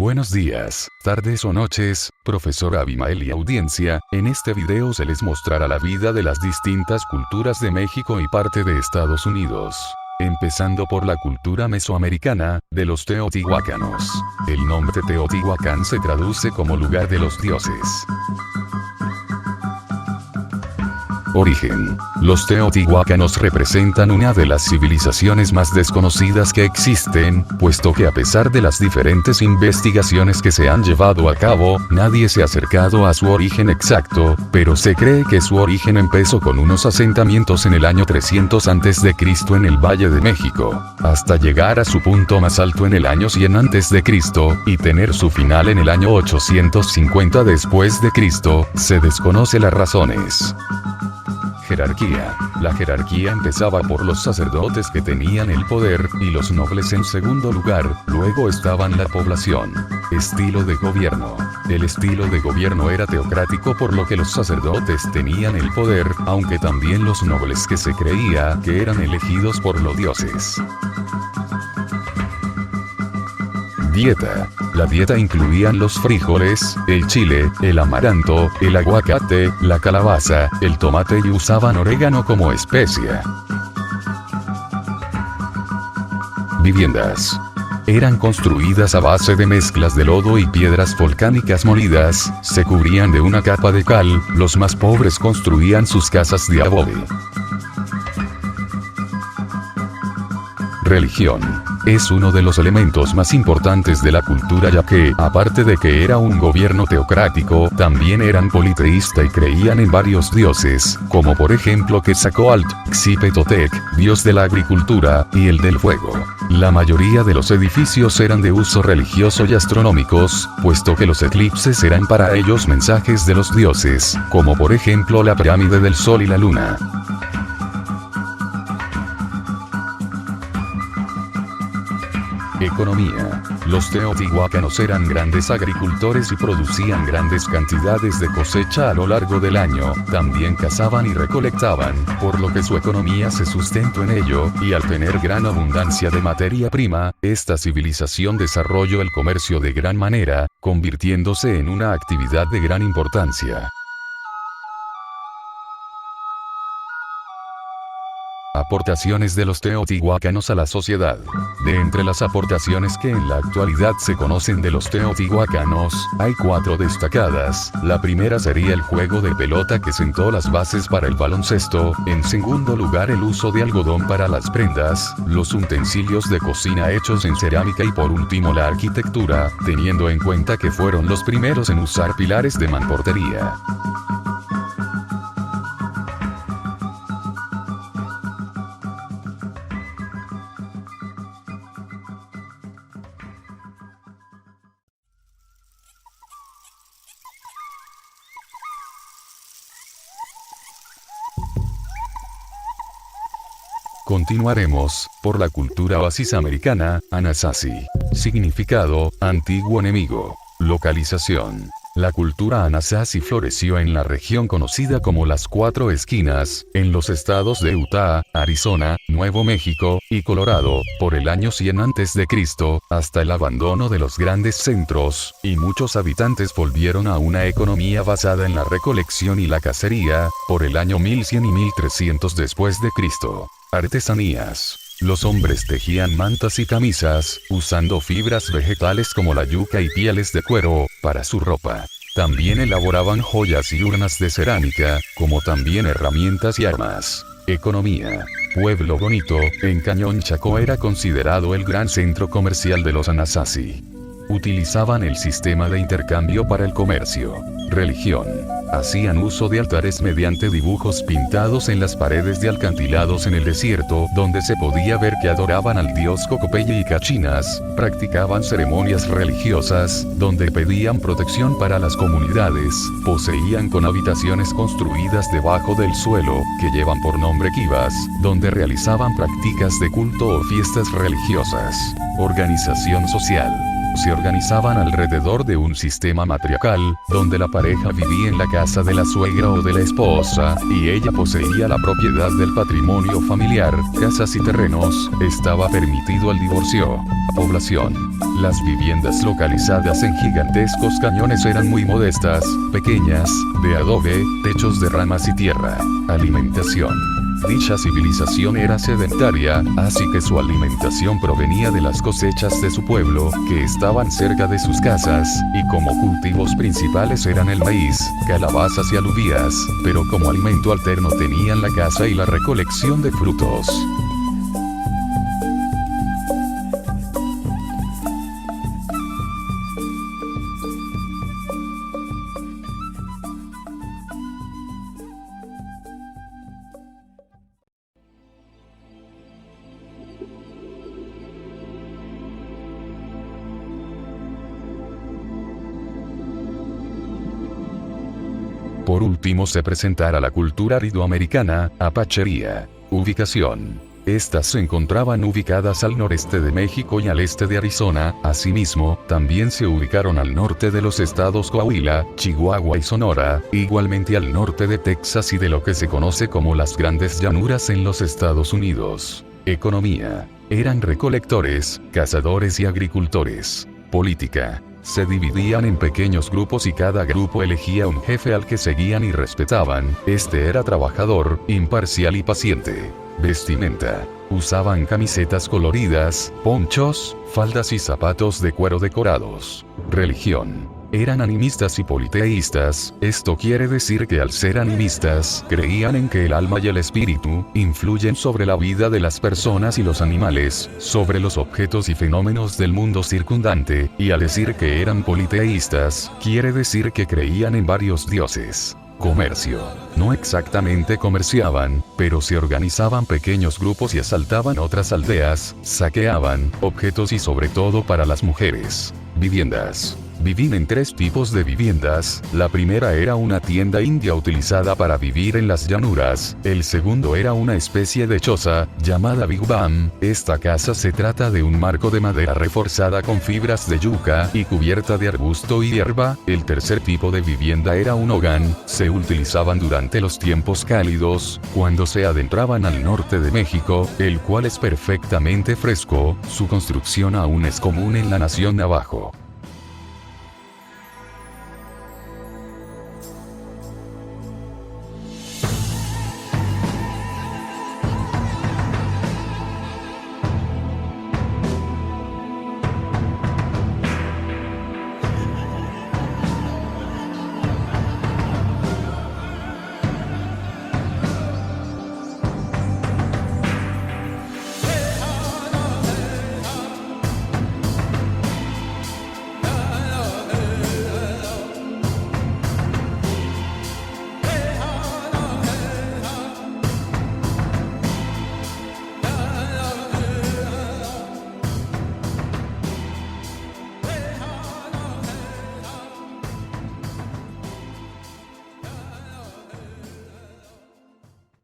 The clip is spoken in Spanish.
Buenos días, tardes o noches, profesor Abimael y audiencia. En este video se les mostrará la vida de las distintas culturas de México y parte de Estados Unidos. Empezando por la cultura mesoamericana, de los teotihuacanos. El nombre Teotihuacán se traduce como lugar de los dioses. Origen. Los teotihuacanos representan una de las civilizaciones más desconocidas que existen, puesto que a pesar de las diferentes investigaciones que se han llevado a cabo, nadie se ha acercado a su origen exacto, pero se cree que su origen empezó con unos asentamientos en el año 300 a.C. en el Valle de México, hasta llegar a su punto más alto en el año 100 a.C., y tener su final en el año 850 después de Cristo. Se desconoce las razones. Jerarquía. La jerarquía empezaba por los sacerdotes que tenían el poder, y los nobles en segundo lugar, luego estaban la población. Estilo de gobierno. El estilo de gobierno era teocrático, por lo que los sacerdotes tenían el poder, aunque también los nobles, que se creía que eran elegidos por los dioses. Dieta. La dieta incluía los frijoles, el chile, el amaranto, el aguacate, la calabaza, el tomate y usaban orégano como especia. Viviendas. Eran construidas a base de mezclas de lodo y piedras volcánicas molidas, se cubrían de una capa de cal. Los más pobres construían sus casas de adobe. Religión. Es uno de los elementos más importantes de la cultura, ya que, aparte de que era un gobierno teocrático, también eran politeísta y creían en varios dioses, como por ejemplo Quetzalcóatl, Xipetotec, dios de la agricultura, y el del fuego. La mayoría de los edificios eran de uso religioso y astronómicos, puesto que los eclipses eran para ellos mensajes de los dioses, como por ejemplo la pirámide del Sol y la Luna. Economía. Los teotihuacanos eran grandes agricultores y producían grandes cantidades de cosecha a lo largo del año. También cazaban y recolectaban, por lo que su economía se sustentó en ello, y al tener gran abundancia de materia prima, esta civilización desarrolló el comercio de gran manera, convirtiéndose en una actividad de gran importancia. Aportaciones de los teotihuacanos a la sociedad. De entre las aportaciones que en la actualidad se conocen de los teotihuacanos, hay 4 destacadas. La primera sería el juego de pelota, que sentó las bases para el baloncesto. En segundo lugar, el uso de algodón para las prendas, los utensilios de cocina hechos en cerámica, y por último la arquitectura, teniendo en cuenta que fueron los primeros en usar pilares de mampostería. Continuaremos por la cultura oasis americana, Anasazi. Significado: antiguo enemigo. Localización. La cultura Anasazi floreció en la región conocida como las Cuatro Esquinas, en los estados de Utah, Arizona, Nuevo México, y Colorado, por el año 100 a.C., hasta el abandono de los grandes centros, y muchos habitantes volvieron a una economía basada en la recolección y la cacería, por el año 1100 y 1300 después de Cristo. Artesanías. Los hombres tejían mantas y camisas, usando fibras vegetales como la yuca y pieles de cuero, para su ropa. También elaboraban joyas y urnas de cerámica, como también herramientas y armas. Economía. Pueblo Bonito, en Cañón Chaco, era considerado el gran centro comercial de los Anasazi. Utilizaban el sistema de intercambio para el comercio. Religión. Hacían uso de altares mediante dibujos pintados en las paredes de alcantilados en el desierto, donde se podía ver que adoraban al dios Cocopeye y Cachinas. Practicaban ceremonias religiosas, donde pedían protección para las comunidades. Poseían con habitaciones construidas debajo del suelo, que llevan por nombre quivas, donde realizaban prácticas de culto o fiestas religiosas. Organización social. Se organizaban alrededor de un sistema matriarcal, donde la pareja vivía en la casa de la suegra o de la esposa, y ella poseía la propiedad del patrimonio familiar, casas y terrenos. Estaba permitido el divorcio. Población. Las viviendas localizadas en gigantescos cañones eran muy modestas, pequeñas, de adobe, techos de ramas y tierra. Alimentación. Dicha civilización era sedentaria, así que su alimentación provenía de las cosechas de su pueblo, que estaban cerca de sus casas, y como cultivos principales eran el maíz, calabazas y alubias, pero como alimento alterno tenían la caza y la recolección de frutos. Por último se presentará la cultura aridoamericana, apachería. Ubicación. Estas se encontraban ubicadas al noreste de México y al este de Arizona. Asimismo, también se ubicaron al norte de los estados Coahuila, Chihuahua y Sonora, igualmente al norte de Texas y de lo que se conoce como las Grandes Llanuras en los Estados Unidos. Economía. Eran recolectores, cazadores y agricultores. Política. Se dividían en pequeños grupos y cada grupo elegía un jefe al que seguían y respetaban. Este era trabajador, imparcial y paciente. Vestimenta. Usaban camisetas coloridas, ponchos, faldas y zapatos de cuero decorados. Religión. Eran animistas y politeístas. Esto quiere decir que al ser animistas, creían en que el alma y el espíritu influyen sobre la vida de las personas y los animales, sobre los objetos y fenómenos del mundo circundante, y al decir que eran politeístas, quiere decir que creían en varios dioses. Comercio. No exactamente comerciaban, pero se organizaban pequeños grupos y asaltaban otras aldeas, saqueaban objetos y sobre todo para las mujeres. Viviendas. Vivían en tres tipos de viviendas. La primera era una tienda india utilizada para vivir en las llanuras. El segundo era una especie de choza, llamada wigwam. Esta casa se trata de un marco de madera reforzada con fibras de yuca y cubierta de arbusto y hierba. El tercer tipo de vivienda era un hogan. Se utilizaban durante los tiempos cálidos, cuando se adentraban al norte de México, el cual es perfectamente fresco. Su construcción aún es común en la nación navajo.